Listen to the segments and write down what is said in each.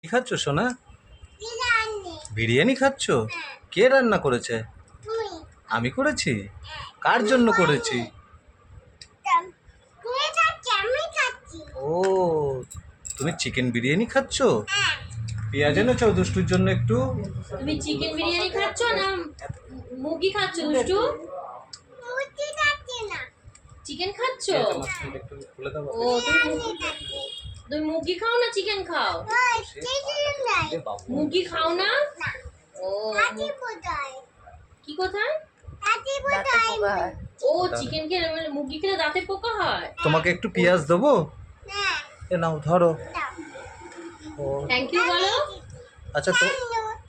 কি খাচ্ছ সোনা? বিরিয়ানি খাচ্ছ? কে রান্না করেছে? আমি করেছি? কার জন্য করেছি? ও, তুমি চিকেন বিরিয়ানি খাচ্ছ? পেঁয়াজ এনেছো দুষ্টুর জন্য একটু? তুমি চিকেন বিরিয়ানি খাচ্ছ না মুরগি খাচ্ছ দুষ্টু? চিকেন খাচ্ছ? ও তুমি মুরগি খাও না চিকেন খাও? মুরগি খাও না? ও কি কোথায়? ও চিকেন খেলে মানে মুরগি খেলে দাঁতে পোকা হয়? তোমাকে একটু পেঁয়াজ দেবো? এ নাও ধরো। ও থ্যাংক ইউ বলো। আচ্ছা, তো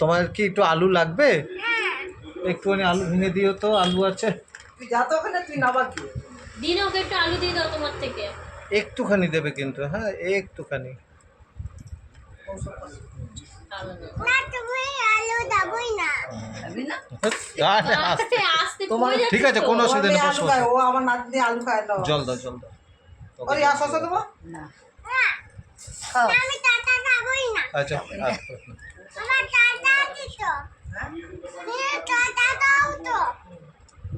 তোমার কি একটু আলু লাগবে? একটুখানি আলু ভেঙে দিও তো, আলু আছে? তুই যা তো ওখানে, তুই নাবা কি? দিন ওকে একটু আলু দিয়ে দাও তোমার থেকে। একটুখানি দেবে কিন্তু, হ্যাঁ একটুখানি। আস্তে আস্তে তোমার পড়ে ঠিক আছে, যাচ্ছে তো। কোনো অসুবিধা নেই, আলু খায়, ও আমার নাতনি আলু খায় না। জল দাও, জল দাও। ওই শসা দেবো না। আচ্ছা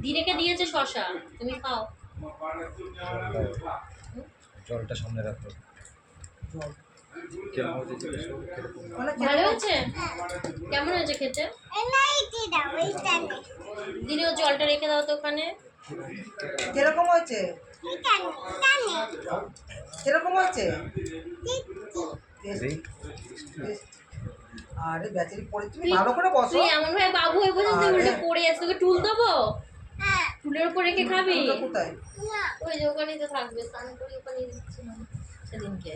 দিনেকে দিয়েছে শশা, তুমি খাও। জলটা সামনে রাখো। ভালো হয়েছে? কেমন হয়েছে খেতে? দিনে ও জলটা রেখে দাও তো ওখানে। কিরকম হয়েছে? কিরকম হয়েছে? আরে ব্যাটারি পড়ে, তুমি ভালো করে বসো। তুই এমন ভাবে বাবু হয়ে বসে তুই উল্টে পড়ে যাস, তোকে টুল দেবো? টুলের উপর রেখে খাবি? কোথায়? ওই যে ওখানেই তো থাকবে, স্নান করে ওখানেই দিচ্ছিলাম সেদিনকে।